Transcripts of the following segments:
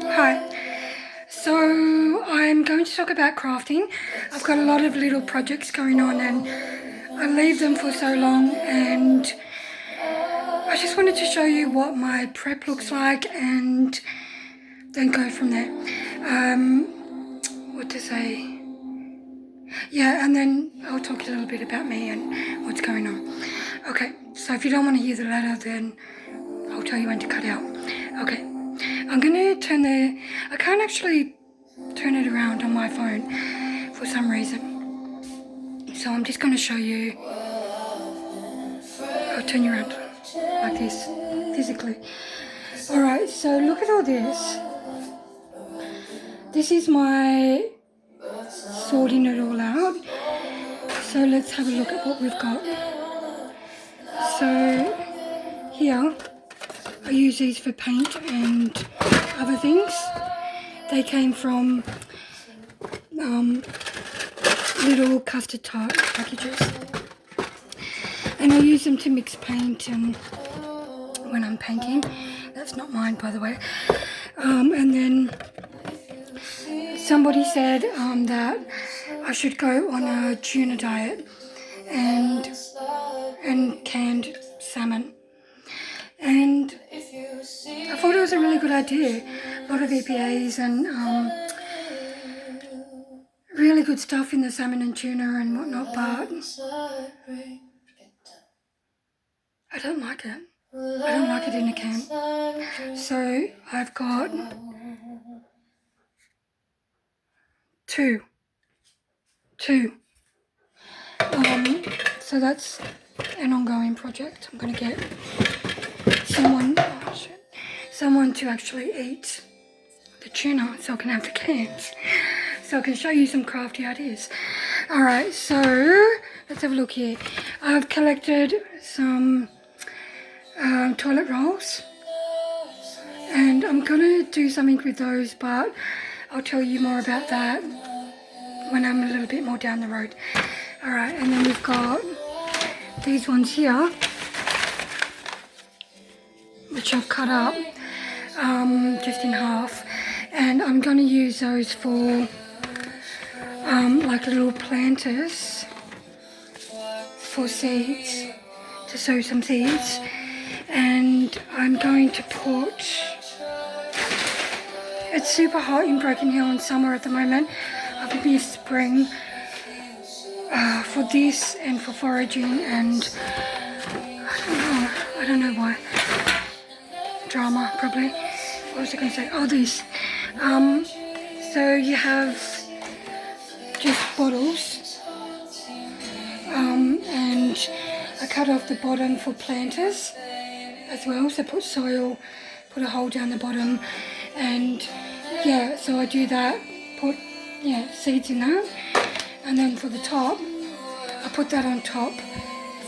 Hi. So I'm going to talk about crafting. I've got a lot of little projects going on and I leave them for so long, and I just wanted to show you what my prep looks like and then go from there. What to say? Yeah, and then I'll talk a little bit about me and what's going on. Okay, so if you don't want to hear the letter, then I'll tell you when to cut out. Okay, I'm going to I can't actually turn it around on my phone for some reason. So I'm just going to show you. I'll turn you around like this, physically. Alright, so look at all this. This is my sorting it all out. So let's have a look at what we've got. So here, I use these for paint and other things. They came from little custard tart packages. And I use them to mix paint and when I'm painting. That's not mine, by the way. And then somebody said that I should go on a tuna diet and canned salmon. And I thought it was a really good idea. A lot of EPAs and really good stuff in the salmon and tuna and whatnot, but I don't like it. I don't like it in a can. So I've got two. So that's an ongoing project. I'm going to get someone to actually eat the tuna so I can have the cans. So I can show you some crafty ideas. Alright, so let's have a look here. I've collected some toilet rolls and I'm going to do something with those, but I'll tell you more about that when I'm a little bit more down the road. Alright, and then we've got these ones here, which I've cut up just in half, and I'm going to use those for like little planters for seeds, to sow some seeds. And I'm going to put, it's super hot in Broken Hill in summer at the moment. I've missed spring for this and for foraging, and I don't know why. Drama, probably. What was I going to say? Oh, this. So you have just bottles, and I cut off the bottom for planters as well. So put soil, put a hole down the bottom, and yeah, so I do that, put seeds in that, and then for the top I put that on top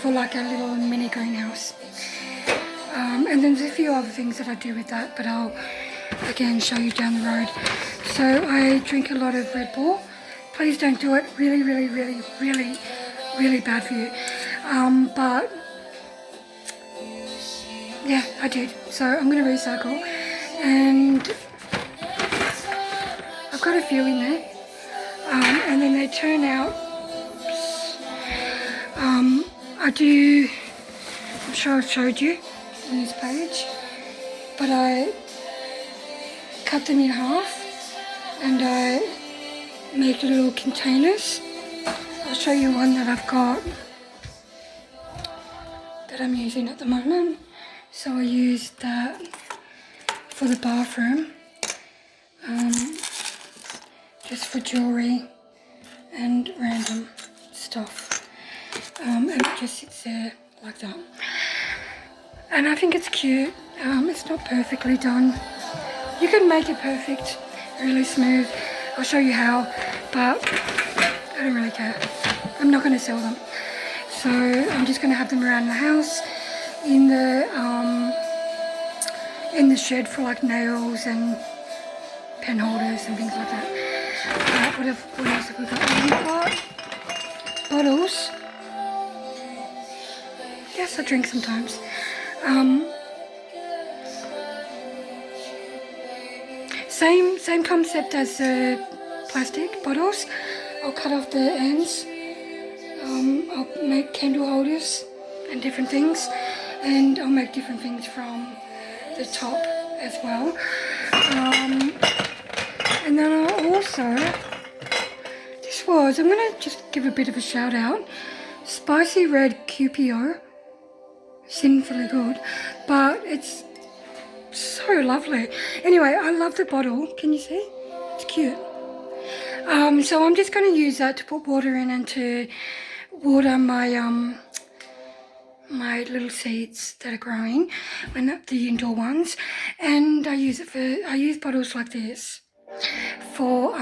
for like a little mini greenhouse. And then there's a few other things that I do with that, but I'll again show you down the road. So I drink a lot of Red Bull. Please don't do it. Really, really, really, really, really bad for you. But yeah, I did. So I'm going to recycle, and I've got a few in there, and then they turn out, I'm sure I've showed you on this page, but I cut them in half and I make little containers. I'll show you one that I've got that I'm using at the moment. So I use that for the bathroom, just for jewellery and random stuff, and it just sits there like that. And I think it's cute. It's not perfectly done. You can make it perfect, really smooth. I'll show you how, but I don't really care. I'm not going to sell them. So I'm just going to have them around the house, in the shed for like nails and pen holders and things like that. What else have we got? We've got bottles. Yes, I drink sometimes. same concept as the plastic bottles. I'll cut off the ends. I'll make candle holders and different things, and I'll make different things from the top as well. And then I'll also, I'm going to just give a bit of a shout out, Spicy Red QPO, sinfully good, but it's so lovely. Anyway, I love the bottle, can you see? It's cute. So I'm just going to use that to put water in and to water my my little seeds that are growing, the indoor ones, and I use bottles like this for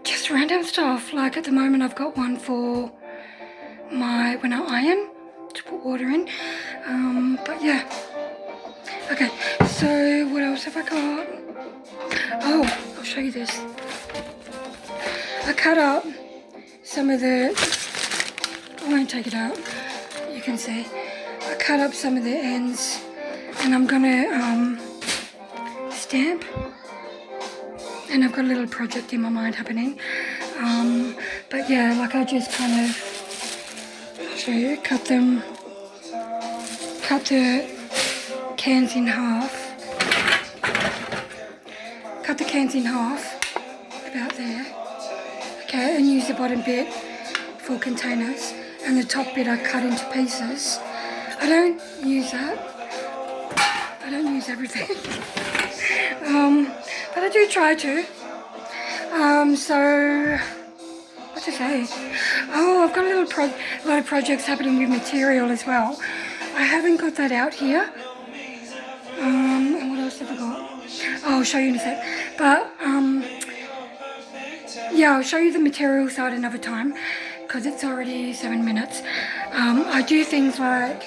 just random stuff. Like at the moment I've got one for when I iron to put water in, but yeah. Okay, so what else have I got? Oh, I'll show you this. I cut up some of the, I won't take it out, you can see. I cut up some of the ends and I'm gonna stamp, and I've got a little project in my mind happening. But yeah, like I just kind of, I'll show you, cut the cans in half. Cut the cans in half, about there. Okay, and use the bottom bit for containers, and the top bit I cut into pieces. I don't use that. I don't use everything. But I do try to. So what to say? Oh, I've got a lot of projects happening with material as well. I haven't got that out here. And what else have I got? Oh, I'll show you in a sec. But yeah, I'll show you the material side another time because it's already 7 minutes. I do things like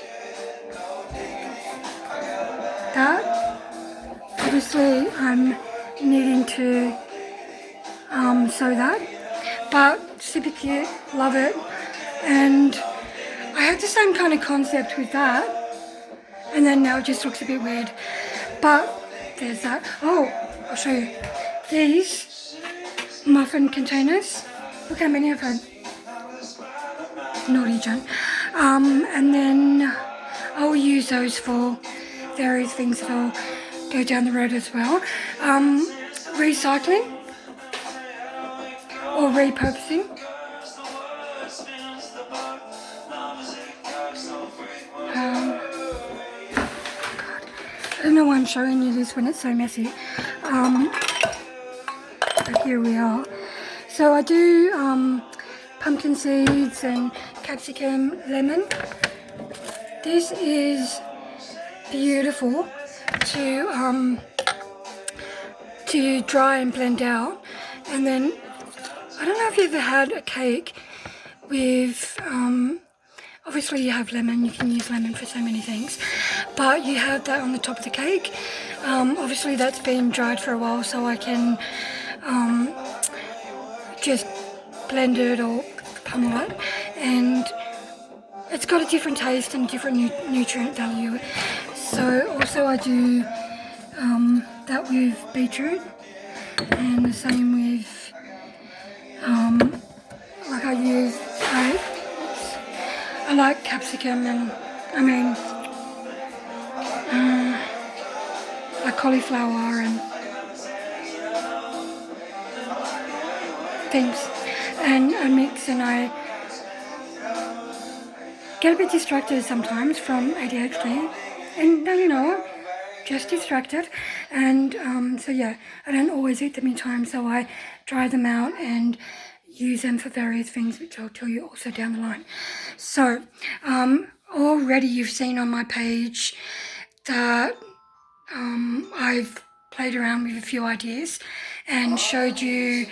that. Obviously, I'm needing to sew that, but super cute, love it. And I had the same kind of concept with that, and then now it just looks a bit weird. But there's that. Oh, I'll show you. These muffin containers. Look how many I've had. Naughty John. And then I'll use those for various things that I'll go down the road as well. Recycling or repurposing. I don't know why I'm showing you this when it's so messy. But here we are. So I do pumpkin seeds and capsicum, lemon. This is beautiful to dry and blend out. And then I don't know if you've ever had a cake with obviously you have lemon, you can use lemon for so many things, but you have that on the top of the cake. Obviously that's been dried for a while, so I can just blend it or pummel it, and it's got a different taste and different nutrient value. So also I do that with beetroot, and the same with like I like capsicum, and like cauliflower and things, and I mix, and I get a bit distracted sometimes from ADHD, and you know, just distracted, and so yeah, I don't always eat them in time, so I dry them out and use them for various things, which I'll tell you also down the line. So already you've seen on my page that I've played around with a few ideas and showed you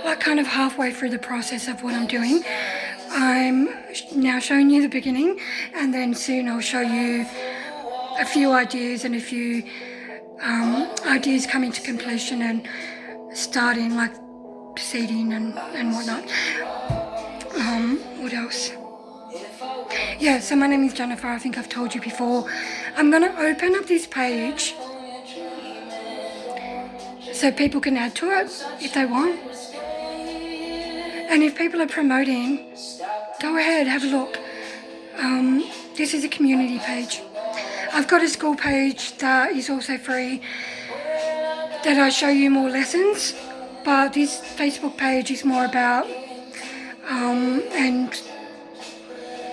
like kind of halfway through the process of what I'm doing. I'm now showing you the beginning, and then soon I'll show you a few ideas and a few ideas coming to completion and starting like seeding and whatnot. What else? Yeah, so my name is Jennifer. I think I've told you before. I'm going to open up this page so people can add to it if they want. And if people are promoting, go ahead, have a look. This is a community page. I've got a school page that is also free that I show you more lessons, but this Facebook page is more about, and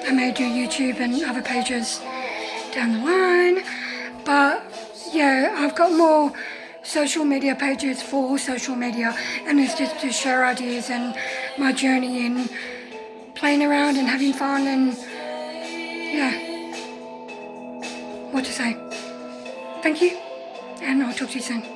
I may do YouTube and other pages down the line, but yeah, I've got more social media pages for social media, and it's just to share ideas and my journey in playing around and having fun, and yeah, what to say. Thank you, and I'll talk to you soon.